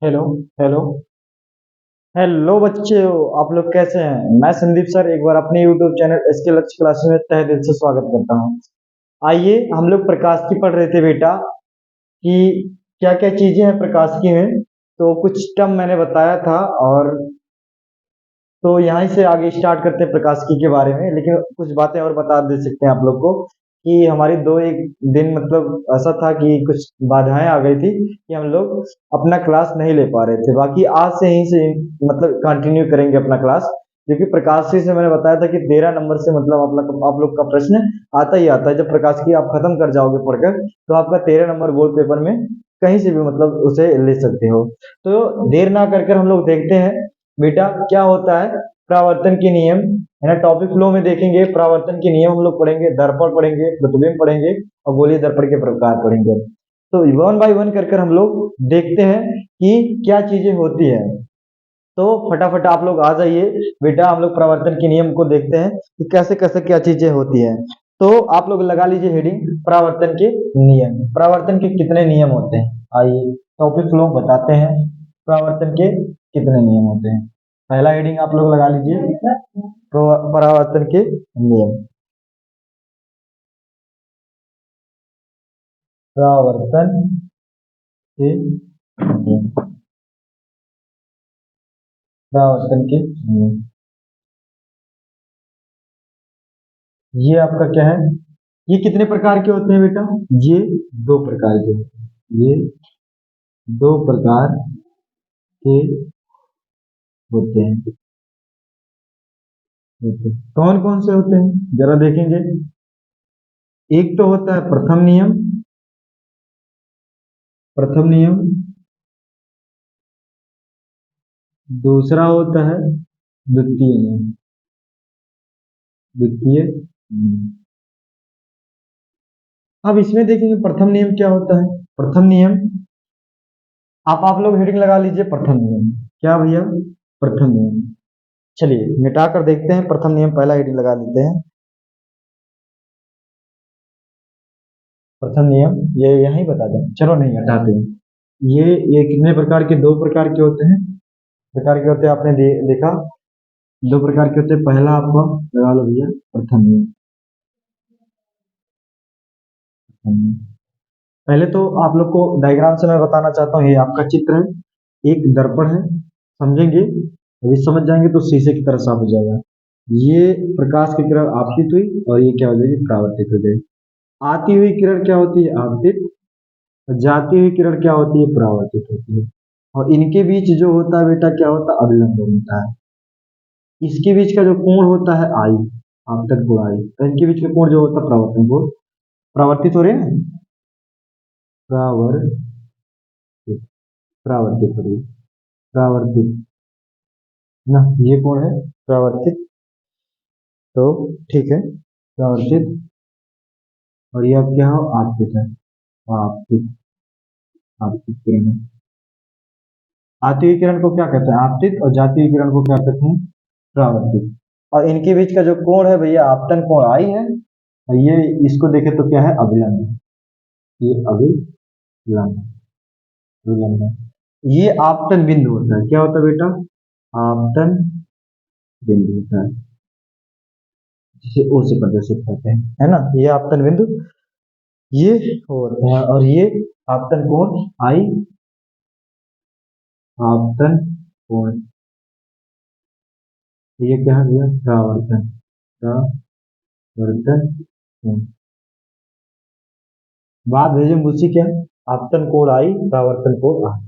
Hello. Hello. Hello बच्चे, आप लोग कैसे हैं? मैं संदीप सर एक बार अपने यूट्यूब चैनल एसके लक्ष्य क्लासेस में तहे दिल से स्वागत करता हूं। आइए, हम लोग प्रकाश की पढ़ रहे थे बेटा कि क्या क्या चीजें हैं प्रकाश की में। तो कुछ टर्म मैंने बताया था, और तो यहीं से आगे स्टार्ट करते हैं प्रकाशिकी के बारे में। लेकिन कुछ बातें और बता दे सकते हैं आप लोग को कि हमारी दो एक दिन मतलब ऐसा था कि कुछ बाधाएं आ गई थी कि हम लोग अपना क्लास नहीं ले पा रहे थे। बाकी आज से यहीं से मतलब कंटिन्यू करेंगे अपना क्लास, क्योंकि प्रकाशिकी से मैंने बताया था कि 13 नंबर से मतलब आप लोग का प्रश्न आता ही आता है। जब प्रकाशिकी आप खत्म कर जाओगे पढ़कर, तो आपका 13 नंबर बोर्ड पेपर में कहीं से भी मतलब उसे ले सकते हो। तो देर ना कर कर हम लोग देखते हैं बेटा क्या होता है परावर्तन के नियम, है ना। टॉपिक फ्लो में देखेंगे परावर्तन के नियम हम लोग पढ़ेंगे, दर्पण पढ़ेंगे, प्रतिबिंब पढ़ेंगे और गोलीय दर्पण के प्रकार पढ़ेंगे। तो वन बाय वन कर कर हम लोग देखते हैं कि क्या चीजें होती है। तो फटाफट आप लोग आ जाइए बेटा, हम लोग परावर्तन के नियम को देखते हैं कि कैसे कैसे क्या चीजें होती है। तो आप लोग लगा लीजिए हेडिंग परावर्तन के नियम। परावर्तन के कितने नियम होते हैं, आइए टॉपिक फ्लो बताते हैं। परावर्तन के कितने नियम होते हैं, पहला हेडिंग आप लोग लगा लीजिए परावर्तन के नियम। परावर्तन के नियम। परावर्तन के नियम, ये आपका क्या है? ये कितने प्रकार के होते हैं बेटा? ये दो प्रकार के होते हैं। ये दो प्रकार के होते हैं। कौन कौन से होते हैं जरा देखेंगे। एक तो होता है प्रथम नियम। प्रथम नियम। दूसरा होता है द्वितीय नियम। द्वितीय नियम। अब इसमें देखेंगे प्रथम नियम क्या होता है। प्रथम नियम, आप लोग हेडिंग लगा लीजिए प्रथम नियम। क्या भैया? प्रथम नियम। चलिए मिटा कर देखते हैं प्रथम नियम, पहला हेडिंग लगा देते हैं प्रथम नियम। ये यहीं बता दें, चलो नहीं हटाते हैं। ये कितने प्रकार के? दो प्रकार के होते हैं। प्रकार के होते हैं आपने देखा, दो प्रकार के होते हैं। पहला आपका लगा लो भैया प्रथम नियम। प्रथम नियम। पहले तो आप लोग को डायग्राम से मैं बताना चाहता हूँ, ये आपका चित्र है, एक दर्पण है, समझेंगे। अभी समझ जाएंगे तो शीशे की तरह साफ हो जाएगा। ये प्रकाश की किरण आपतित हुई और ये क्या हो जाएगी? परावर्तित हो जाएगी। आती हुई किरण क्या होती है? आपतित। और जाती हुई किरण क्या होती है? परावर्तित होती है। और इनके बीच जो होता है बेटा क्या होता है? अभिलंब होता है। इसके बीच का जो कोण होता है आई, आपतन कोण आई। तो इनके बीच का कोण जो होता है परावर्तन कोण। परावर्तित हो रहे हैं, परावर्तित, परावर्तित हो रही है, परावर्तित ना, ये कोण है परावर्तित। तो ठीक है, परावर्तित। और ये अब क्या हो? आपतित है। आपतित, आपतित किरण है। आती हुई किरण को क्या कहते हैं? आपतित। और जाती हुई किरण को क्या कहते हैं? परावर्तित। और इनके बीच का जो कोण है भैया आपतन कोण आई है, और ये इसको देखे तो क्या है? अभिलंब। ये अभिलंब, अभिलंब है। ये आपतन बिंदु होता है। क्या होता है बेटा? आपतन बिंदु होता है, जिसे ओ से प्रदर्शित करते हैं, है ना। ये आपतन बिंदु ये होता है, और ये आपतन कोण आई, आपतन कोण। ये क्या है भैया? परावर्तन, परावर्तन कोण। बात भेजे मुझसे क्या है? आपतन कोण आई, परावर्तन कोण आई।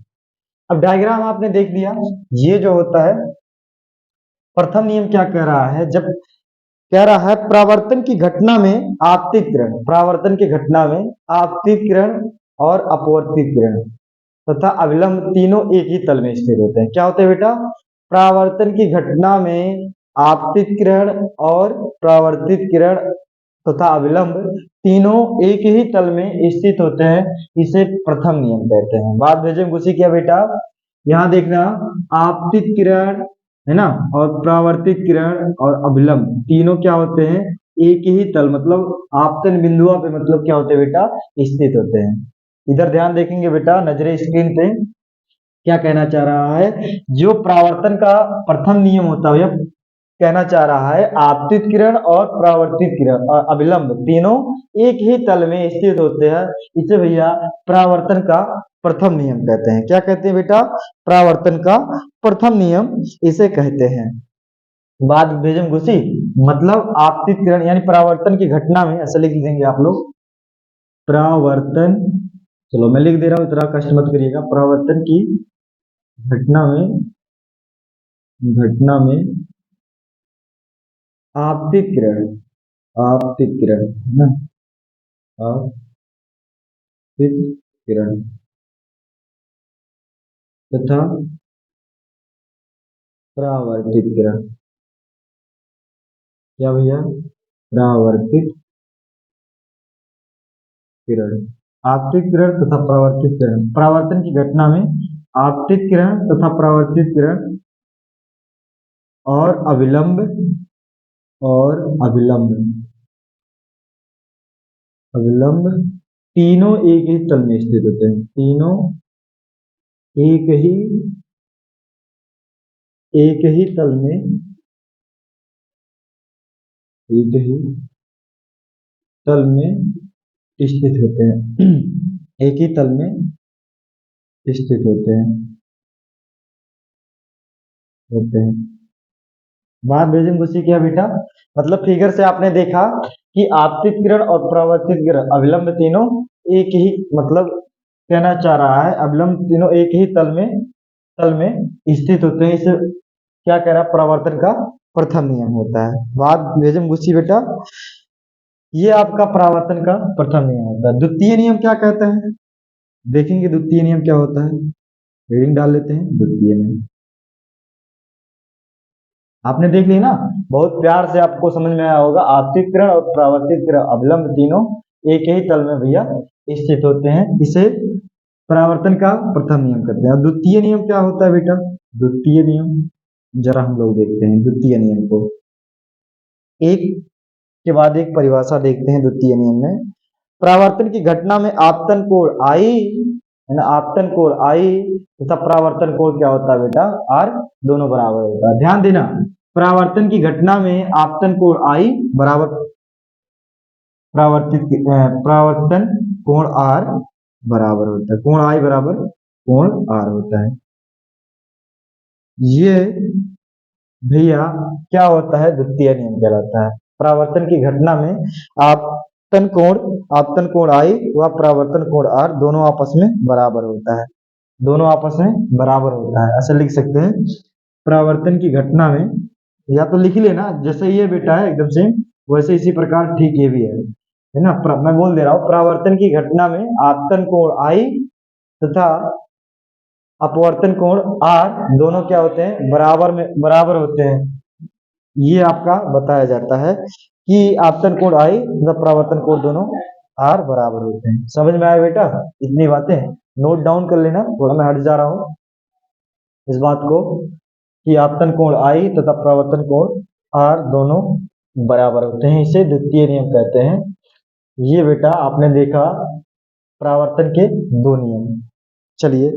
अब डायग्राम आपने देख लिया। ये जो होता है प्रथम नियम क्या कह रहा है? जब कह रहा है परावर्तन की घटना में आपतित किरण, परावर्तन की घटना में आपतित किरण और अपवर्तित किरण तथा अविलंब तीनों एक ही तल में स्थिर होते हैं। क्या होते हैं बेटा? परावर्तन की घटना में आपतित किरण और परावर्तित किरण तथा अविलंब तीनों एक ही तल में स्थित होते हैं। इसे प्रथम नियम कहते हैं। बात भेजे घुसी क्या बेटा? यहाँ देखना, आपतित किरण, है ना, और परावर्तित किरण और अभिलंब तीनों क्या होते हैं? एक ही तल मतलब आपतन बिंदुओं पे मतलब क्या होते हैं बेटा? स्थित होते हैं। इधर ध्यान देखेंगे बेटा, नजरे स्क्रीन पे क्या कहना चाह रहा है, जो परावर्तन का प्रथम नियम होता है, यह कहना चाह रहा है आपतित किरण और परावर्तित किरण और अभिलंब तीनों एक ही तल में स्थित होते हैं, इसे भैया परावर्तन का प्रथम नियम कहते हैं। क्या कहते हैं बेटा, परावर्तन का प्रथम नियम इसे कहते हैं। बाद भेजम घुसी मतलब आपतित किरण यानी परावर्तन की घटना में, ऐसा लिख देंगे आप लोग परावर्तन, चलो मैं लिख दे रहा हूं, इतना कष्ट मत करिएगा। परावर्तन की घटना में आपतित किरण है ना, आपतित किरण तथा परावर्तित किरण, क्या भैया, परावर्तित किरण, आपतित किरण तथा परावर्तित किरण, परावर्तन की घटना में आपतित किरण तथा परावर्तित किरण और अविलंब अविलंब तीनों एक ही तल में स्थित होते हैं, तीनों एक ही तल में स्थित होते हैं एक ही तल में स्थित होते हैं। बात भेजम घुसी क्या बेटा, मतलब फिगर से आपने देखा कि आपतित किरण और परावर्तित किरण अविलंब तीनों एक ही, मतलब कहना चाह रहा है अविलंब तीनों एक ही तल में स्थित होते हैं, इसे क्या कह रहा है, परावर्तन का प्रथम नियम होता है। बात भेजम घुसी बेटा, ये आपका परावर्तन का प्रथम नियम होता है। द्वितीय नियम क्या कहता है, देखेंगे द्वितीय नियम क्या होता है, रीडिंग डाल लेते हैं। द्वितीय नियम आपने देख ली ना, बहुत प्यार से आपको समझ में आया होगा। आपतित किरण और परावर्तित किरण अविलंब तीनों एक ही तल में भैया स्थित होते हैं, इसे परावर्तन का प्रथम नियम कहते हैं। और द्वितीय नियम क्या होता है बेटा, द्वितीय नियम जरा हम लोग देखते हैं द्वितीय नियम को, एक के बाद एक परिभाषा देखते हैं। द्वितीय नियम में परावर्तन की घटना में आपतन कोण आई है ना, आपतन कोण आई तथा परावर्तन कोण क्या होता है बेटा, आर, दोनों बराबर होता है। ध्यान देना, परावर्तन की घटना में आपतन कोण आई बराबर परावर्तन कोण आर बराबर होता है, कोण आई बराबर कोण आर होता है। ये भैया क्या होता है, द्वितीय नियम कहलाता है। परावर्तन की घटना में आपतन कोण आई व परावर्तन कोण आर दोनों आपस में बराबर होता है, दोनों आपस में बराबर होता है, ऐसे लिख सकते हैं। परावर्तन की घटना में, या तो लिख लेना जैसे ये बेटा है एकदम से वैसे इसी प्रकार ठीक ये भी है ना। मैं बोल दे रहा हूँ, परावर्तन की घटना में आपतन कोण आई तथा अपवर्तन कोण आर दोनों क्या होते हैं, बराबर होते हैं। ये आपका बताया जाता है कि आपतन कोण आई तथा परावर्तन कोण दोनों आर बराबर होते हैं। समझ में आया बेटा, इतनी बातें नोट डाउन कर लेना, थोड़ा मैं हट जा रहा हूँ इस बात को कि आपतन कोण आई तथा परावर्तन कोण आर दोनों बराबर होते हैं, इसे द्वितीय नियम कहते हैं। ये बेटा आपने देखा परावर्तन के दो नियम। चलिए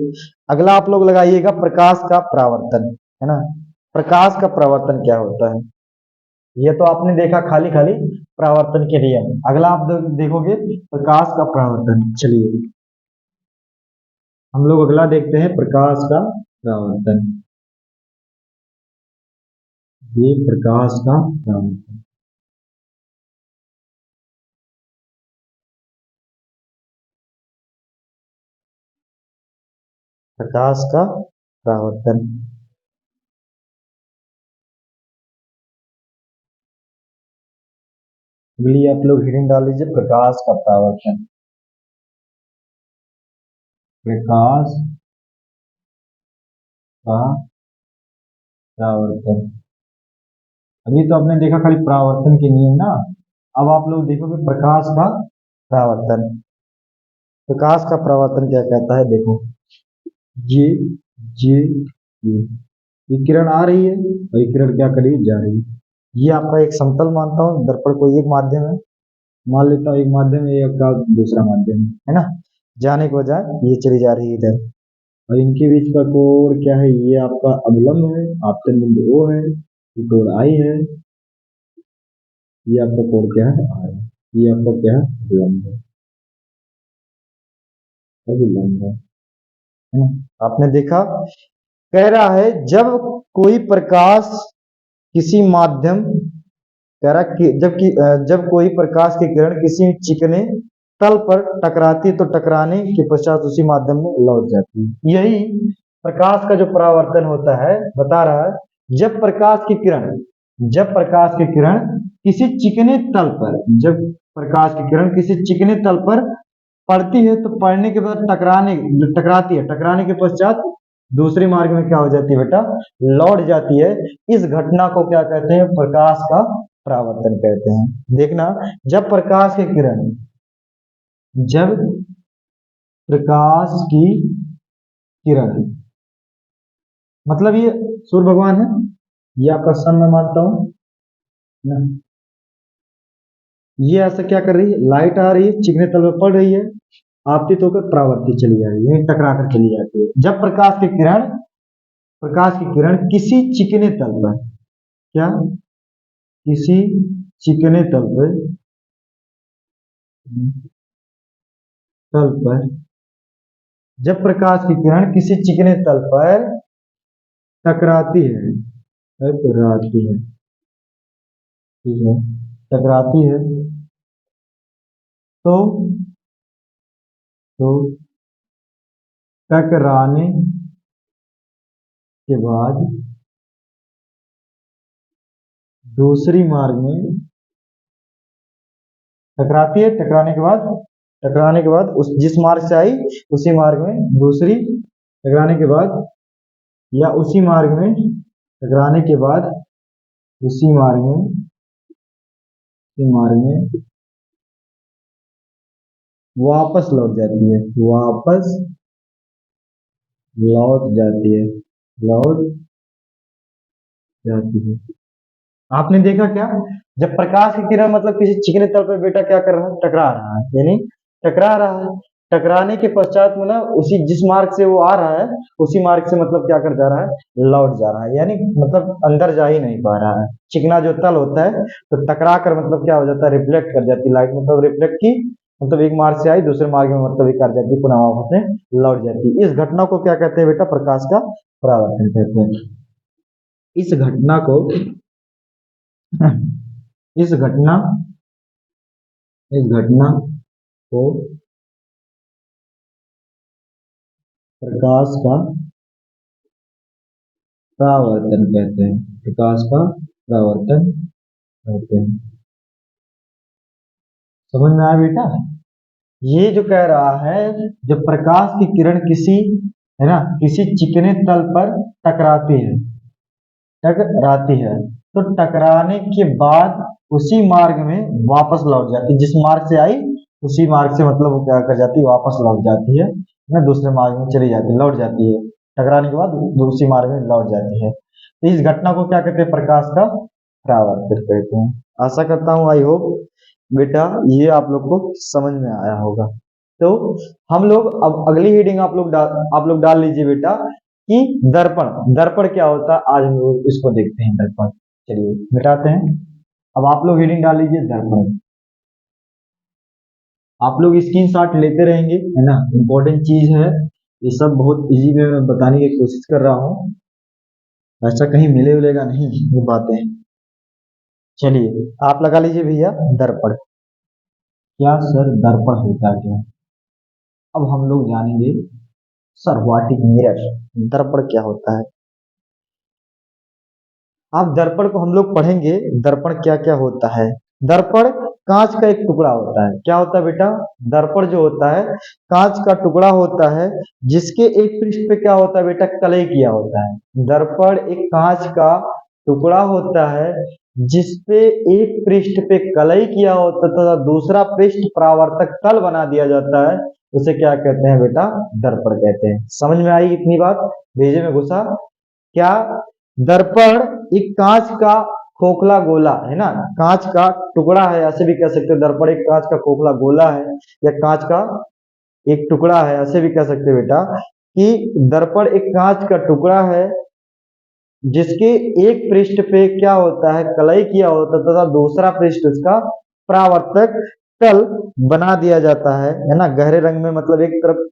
अगला आप लोग लगाइएगा प्रकाश का परावर्तन, है ना। प्रकाश का परावर्तन क्या होता है, ये तो आपने देखा खाली खाली परावर्तन के नियम। अगला आप देखोगे प्रकाश का परावर्तन। चलिए हम लोग अगला देखते हैं प्रकाश का परावर्तन। ये प्रकाश का परावर्तन, प्रकाश का परावर्तन। अगली आप लोग हेडिंग डाल लीजिए प्रकाश का परावर्तन, प्रकाश का परावर्तन। अभी तो आपने देखा खाली परावर्तन के नियम ना, अब आप लोग देखोगे प्रकाश का परावर्तन। प्रकाश का परावर्तन क्या कहता है, देखो ये ये ये किरण आ रही है और ये किरण क्या करी जा रही है। ये आपका एक समतल मानता हूँ, दर्पण कोई एक माध्यम है, मान लेता हूँ एक माध्यम है, एक का दूसरा माध्यम है ना। जाने के बजाय ये चली जा रही है इधर और इनके बीच का कोण क्या है, ये आपका अभिलंब है, आपतन बिंदु O है, ये कोण I है, ये आपका कोण क्या है R है, ये आपका क्या है अभिलंब है, अभिलंब है ना? आपने देखा, कह रहा है जब कोई प्रकाश किसी माध्यम, कह रहा कि जब कोई प्रकाश की किरण किसी चिकने तल पर टकराती है तो टकराने के पश्चात उसी माध्यम में लौट जाती है। यही प्रकाश का जो परावर्तन होता है, बता रहा है जब प्रकाश की किरण किसी चिकने तल पर, जब प्रकाश की किरण किसी चिकने तल पर पड़ती है तो पड़ने के बाद टकराती है, टकराने के पश्चात दूसरे मार्ग में क्या हो जाती है बेटा, लौट जाती है। इस घटना को क्या कहते हैं, प्रकाश का परावर्तन कहते हैं। देखना, जब प्रकाश की किरण, जब प्रकाश की किरण, मतलब ये सूर्य भगवान है, ये आपका सन मैं मानता हूं ना, ये ऐसा क्या कर रही है, लाइट आ रही है, चिकने तल में पड़ रही है, आपतित होकर परावर्तित चली जा रही है, टकरा कर चली जाती है। जब प्रकाश की किरण किसी चिकने तल पर, क्या, किसी चिकने तल पर, जब प्रकाश की किरण किसी चिकने तल पर टकराती है, टकराती है, ठीक है, टकराती है तो टकराने के बाद दूसरी मार्ग में, टकराती है, टकराने के बाद उस जिस मार्ग से आई उसी मार्ग में दूसरी, टकराने के बाद या उसी मार्ग में, टकराने के बाद उसी मार्ग में वापस लौट जाती है, वापस लौट जाती है, लौट जाती है। आपने देखा क्या, जब प्रकाश की किरण मतलब किसी चिकने तल पर बेटा क्या कर रहा है, टकरा रहा है, यानी टकरा रहा है, टकराने के पश्चात में ना उसी जिस मार्ग से वो आ रहा है उसी मार्ग से मतलब क्या कर जा रहा है, लौट जा रहा है, यानी मतलब अंदर जा ही नहीं पा रहा है। चिकना जो तल होता है तो टकरा कर मतलब क्या हो जाता है, रिफ्लेक्ट कर जाती है लाइट, मतलब रिफ्लेक्ट की, मतलब एक मार्ग से आई दूसरे मार्ग में मतलब एक कर जाती है, पुनः वापस में लौट जाती है। इस घटना को क्या कहते हैं बेटा, प्रकाश का परावर्तन कहते हैं। इस घटना को इस घटना को प्रकाश का परावर्तन कहते हैं, प्रकाश का परावर्तन कहते हैं। समझ में आया बेटा, ये जो कह रहा है जब प्रकाश की किरण किसी, है ना, किसी चिकने तल पर टकराती है तो टकराने के बाद उसी मार्ग में वापस लौट जाती है, जिस मार्ग से आई उसी मार्ग से मतलब वो क्या कर जाती है, वापस लौट जाती है ना, दूसरे मार्ग में चली जाती है, लौट जाती है, टकराने के बाद दूसरी मार्ग में लौट जाती है। तो इस घटना को क्या कहते हैं, प्रकाश का परावर्तन कहते हैं। आशा करता हूँ, आई होप बेटा ये आप लोग को समझ में आया होगा। तो हम लोग अब अगली हेडिंग आप लोग डाल लीजिए बेटा कि दर्पण क्या होता है, आज हम लोग इसको देखते हैं, दर्पण। चलिए मिटाते हैं, अब आप लोग हेडिंग डाल लीजिए दर्पण। आप लोग स्क्रीनशॉट लेते रहेंगे, है ना, इंपॉर्टेंट चीज है ये सब, बहुत इजी में मैं बताने की कोशिश कर रहा हूँ, ऐसा कहीं मिलेगा नहीं ये बातें। चलिए आप लगा लीजिए भैया दर्पण। क्या सर दर्पण होता क्या, अब हम लोग जानेंगे सर व्हाट इज मिरर, दर्पण क्या होता है। आप दर्पण को हम लोग पढ़ेंगे, दर्पण क्या क्या होता है। दर्पण कांच का एक टुकड़ा होता है, क्या होता है बेटा, दर्पण जो होता है कांच का टुकड़ा होता है, जिसके एक पृष्ठ पे क्या होता है बेटा, कलई किया होता है। दर्पण एक कांच का टुकड़ा होता है जिसपे एक पृष्ठ पे कलई किया होता है तथा दूसरा पृष्ठ परावर्तक तल बना दिया जाता है, उसे क्या कहते हैं बेटा, दर्पण कहते हैं। समझ में आई इतनी बात, भेजे में घुसा क्या। दर्पण एक कांच का खोखला गोला है ना, कांच का टुकड़ा है, ऐसे भी कह सकते हो दर्पण एक कांच का खोखला गोला है या कांच का एक टुकड़ा है, ऐसे भी कह सकते हो बेटा। कि दर्पण एक कांच का टुकड़ा है जिसके एक पृष्ठ पे क्या होता है, कलई किया होता है तथा दूसरा पृष्ठ उसका परावर्तक तल बना दिया जाता है ना। गहरे रंग में मतलब एक तरफ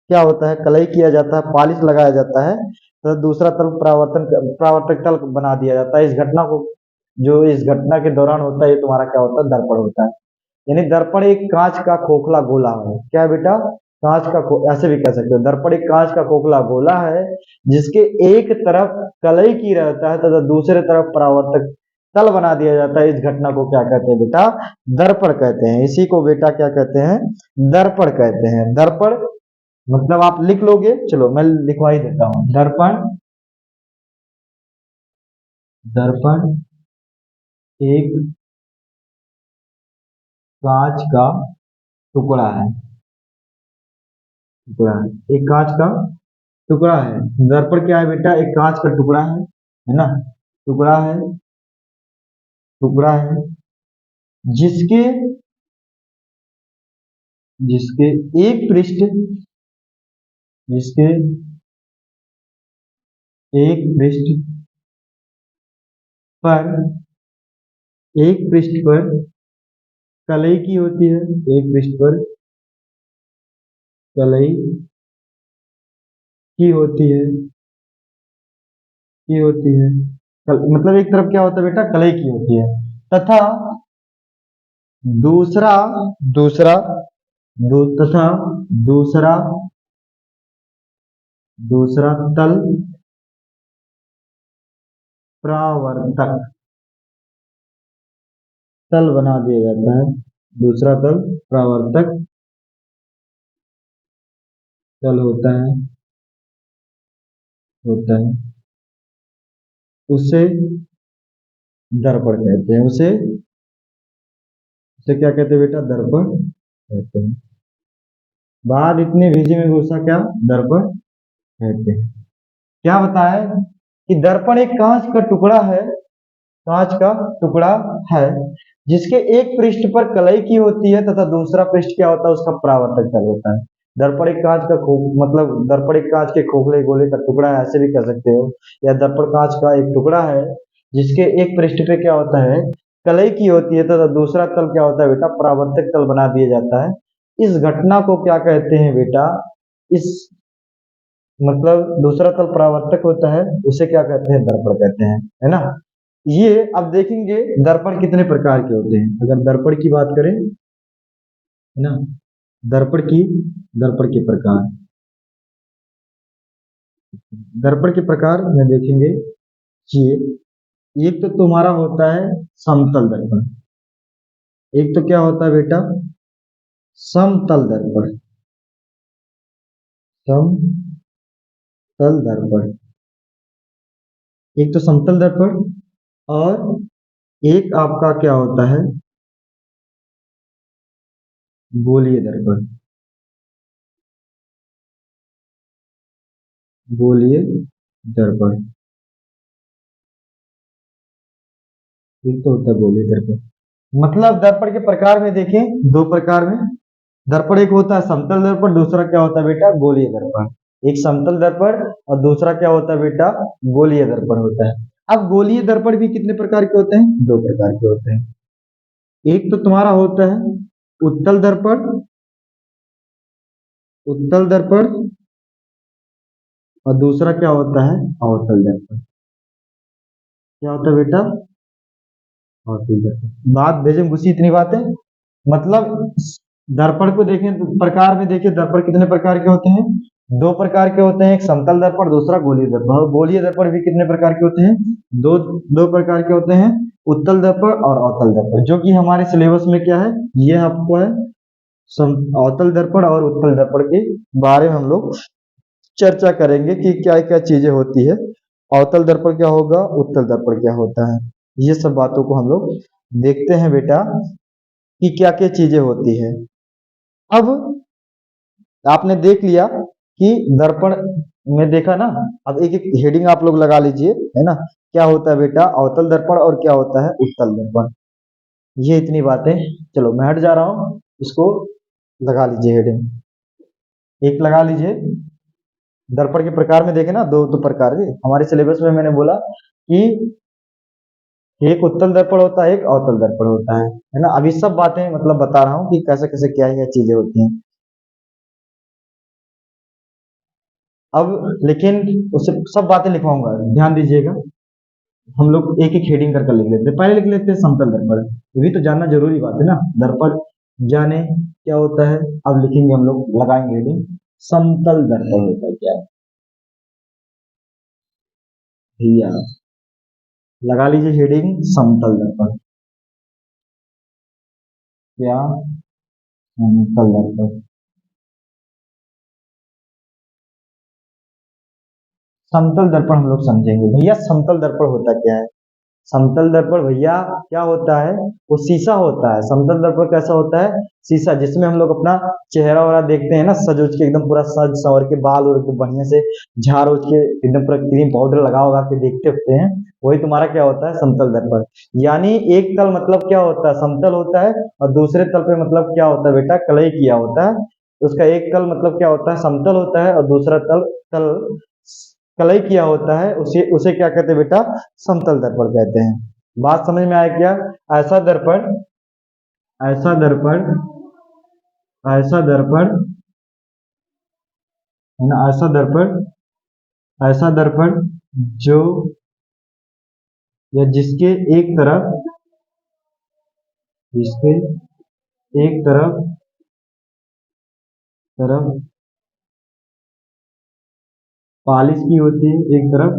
क्या होता है, कलई किया जाता है, पॉलिश लगाया जाता है, तो दूसरा तल परावर्तक तल बना दिया जाता है। इस घटना को, जो इस घटना के दौरान होता है, ये तुम्हारा क्या होता है, दर्पण होता है। यानी दर्पण एक कांच का खोखला गोला है। क्या है बेटा, कांच का ऐसे भी कह सकते हो, दर्पण एक कांच का खोखला गोला है जिसके एक तरफ कलई की रहता है तथा दूसरे तरफ परावर्तक तल बना दिया जाता है। इस घटना को क्या कहते हैं बेटा, दर्पण कहते हैं। इसी को बेटा क्या कहते हैं, दर्पण कहते हैं। दर्पण मतलब आप लिख लोगे, चलो मैं लिखवा ही देता हूं। दर्पण, दर्पण एक कांच का टुकड़ा है, टुकड़ा है, एक कांच का टुकड़ा है। दर्पण क्या है बेटा, एक कांच का टुकड़ा है ना, टुकड़ा है, टुकड़ा है जिसके जिसके एक पृष्ठ, जिसके एक पृष्ठ पर, एक पृष्ठ पर कलई की होती है, एक पृष्ठ पर कलई की होती है, की होती है। मतलब एक तरफ क्या होता है बेटा, कलई की होती है तथा दूसरा दूसरा तथा दूसरा दूसरा तल परावर्तक तल बना दिया जाता है। दूसरा तल परावर्तक तल होता है, उसे दर्पण कहते हैं। उसे क्या कहते हैं बेटा, दर्पण कहते हैं। बात इतनी भेजी में घुसा, क्या दर्पण कहते हैं। क्या बताया कि दर्पण एक कांच का टुकड़ा है, कांच का टुकड़ा है जिसके एक पृष्ठ पर कलई की होती है तथा दूसरा पृष्ठ क्या होता है, उसका परावर्तक तल होता है। दर्पण एक कांच का मतलब दर्पण एक कांच के खोखले गोले का टुकड़ा है, ऐसे भी कह सकते हो। या दर्पण कांच का एक टुकड़ा है जिसके एक पृष्ठ पे क्या होता है, कलई की होती है तथा दूसरा तल क्या होता है बेटा, परावर्तक तल बना दिया जाता है। इस घटना को क्या कहते हैं बेटा, इस मतलब दूसरा तल परावर्तक होता है, उसे क्या कहते हैं, दर्पण कहते हैं, है ना। ये अब देखेंगे दर्पण कितने प्रकार के होते हैं। अगर दर्पण की बात करें, है ना, दर्पण की दर्पण के प्रकार, दर्पण के प्रकार में देखेंगे कि एक तो तुम्हारा होता है समतल दर्पण, एक तो क्या होता है बेटा, समतल दर्पण, समतल दर्पण, एक तो समतल दर्पण और एक आपका क्या होता है, गोलीय दर्पण, गोलीय दर्पण, एक तो होता है गोलीय दर्पण। मतलब दर्पण के प्रकार में देखें, दो प्रकार में दर्पण, एक होता है समतल दर्पण, दूसरा क्या होता है बेटा, गोलीय दर्पण। एक समतल दर्पण और दूसरा क्या होता है बेटा, गोलीय दर्पण होता है। अब गोलीय दर्पण भी कितने प्रकार के होते हैं, दो प्रकार के होते हैं। एक तो तुम्हारा होता है उत्तल दर्पण, उत्तल दर्पण, और दूसरा क्या होता है, अवतल दर्पण। क्या होता है बेटा, अवतल दर्पण। बात भेजे घुसी, इतनी बात है। मतलब दर्पण को देखें तो प्रकार में देखिए, दर्पण कितने प्रकार के होते हैं, दो प्रकार के होते हैं। एक समतल दर्पण, दूसरा गोलीय दर्पण। और गोलीय दर्पण भी कितने प्रकार के होते हैं, दो दो प्रकार के होते हैं, उत्तल दर्पण और अवतल दर्पण। जो कि हमारे सिलेबस में क्या है, ये आपको है अवतल दर्पण और उत्तल दर्पण के बारे में हम लोग चर्चा करेंगे कि क्या क्या चीजें होती है, अवतल दर्पण क्या होगा, उत्तल दर्पण क्या होता है। ये सब बातों को हम लोग देखते हैं बेटा कि क्या क्या चीजें होती है। अब आपने देख लिया कि दर्पण में देखा ना, अब एक एक हेडिंग आप लोग लगा लीजिए, है ना। क्या होता है बेटा, अवतल दर्पण और क्या होता है, उत्तल दर्पण। ये इतनी बातें, चलो मैं हट जा रहा हूं, इसको लगा लीजिए हेडिंग, एक लगा लीजिए। दर्पण के प्रकार में देखे ना, दो दो प्रकार के हमारे सिलेबस में मैंने बोला कि एक उत्तल दर्पण होता है, एक अवतल दर्पण होता है ना। अभी सब बातें मतलब बता रहा हूँ कि कैसे कैसे क्या क्या चीजें होती हैं। अब लेकिन उससे सब बातें लिखवाऊंगा, ध्यान दीजिएगा। हम लोग एक एक हेडिंग करके लिख लेते हैं। पहले लिख लेते हैं समतल दर्पण, ये भी तो जानना जरूरी बात है ना। दर्पण जाने क्या होता है, अब लिखेंगे हम लोग, लगाएंगे हेडिंग, समतल दर्पण होता है क्या है भैया। लगा लीजिए हेडिंग समतल दर्पण, क्या समतल दर्पण। समतल दर्पण हम लोग समझेंगे भैया। समतल दर्पण होता क्या है? समतल दर्पण भैया क्या होता है, वो शीशा होता है। समतल दर्पण कैसा होता है? शीशा, जिसमें हम लोग अपना चेहरा वगैरह देखते हैं ना, सज उज के एकदम पूरा सज संवर के, बाल और के बढ़िया से झाड़ उज के एकदम पूरा क्रीम पाउडर लगा उगा के देखते होते हैं, वही तुम्हारा क्या होता है, समतल दर्पण। यानी एक तल मतलब क्या होता है, समतल होता है, और दूसरे तल पे मतलब क्या होता है बेटा, कलई किया होता है। उसका एक तल मतलब क्या होता है, समतल होता है, और दूसरा तल तल कलई किया होता है, उसे उसे क्या कहते हैं बेटा, समतल दर्पण कहते हैं। बात समझ में आया क्या? ऐसा दर्पण, ऐसा दर्पण, ऐसा दर्पण है ना, ऐसा दर्पण, ऐसा दर्पण जो या जिसके एक तरफ, जिसके एक तरफ तरफ पॉलिश की होती है, एक तरफ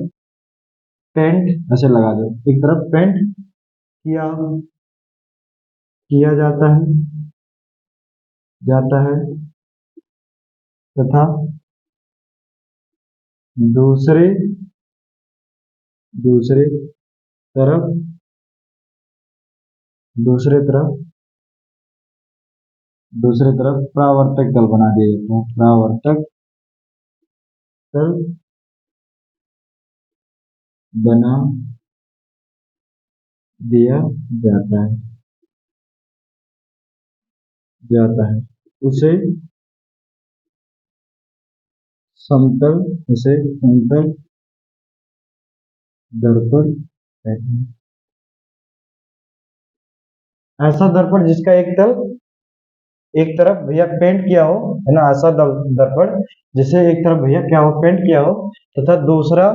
पेंट ऐसे लगा दो, एक तरफ पेंट किया किया जाता है तथा दूसरे दूसरे तरफ दूसरे तरफ दूसरे तरफ परावर्तक तल बना दिया जाता है, परावर्तक तल बना दिया जाता है जाता है उसे समतल उसे समतल दर्पण कहते हैं। ऐसा दर्पण जिसका एक तल, एक तरफ भैया पेंट किया हो, है ना, ऐसा दर्पण जिसे एक तरफ भैया क्या हो, पेंट किया हो, तथा दूसरा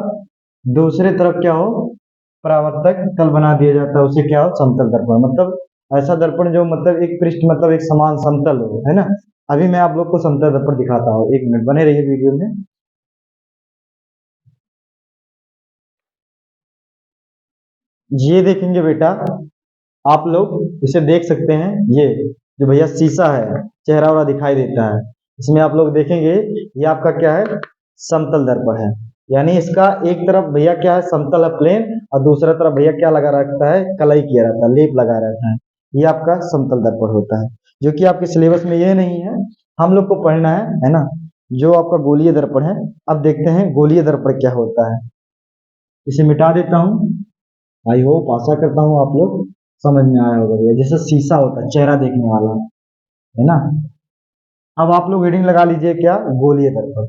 दूसरे तरफ क्या हो, परावर्तक तल बना दिया जाता है, उसे क्या हो, समतल दर्पण। मतलब ऐसा दर्पण जो मतलब एक पृष्ठ मतलब एक समान समतल हो, है ना। अभी मैं आप लोग को समतल दर्पण दिखाता हूँ, एक मिनट बने रहिए वीडियो में। ये देखेंगे बेटा, आप लोग इसे देख सकते हैं, ये जो भैया शीशा है, चेहरा वाला दिखाई देता है, इसमें आप लोग देखेंगे ये आपका क्या है, समतल दर्पण है। यानी इसका एक तरफ भैया क्या है, समतल है, प्लेन, और दूसरा तरफ भैया क्या लगा रहता है, कलई किया रहता है, लेप लगा रहता है। ये आपका समतल दर्पण होता है, जो कि आपके सिलेबस में ये नहीं है, हम लोग को पढ़ना है ना। जो आपका गोलीय दर्पण है, अब देखते हैं गोलीय दर्पण क्या होता है। इसे मिटा देता हूँ। आई होप, आशा करता हूँ आप लोग समझ में आया होगा भैया। जैसे शीशा होता है चेहरा देखने वाला, है ना। अब आप लोग हेडिंग लगा लीजिए क्या, गोलीय दर्पण।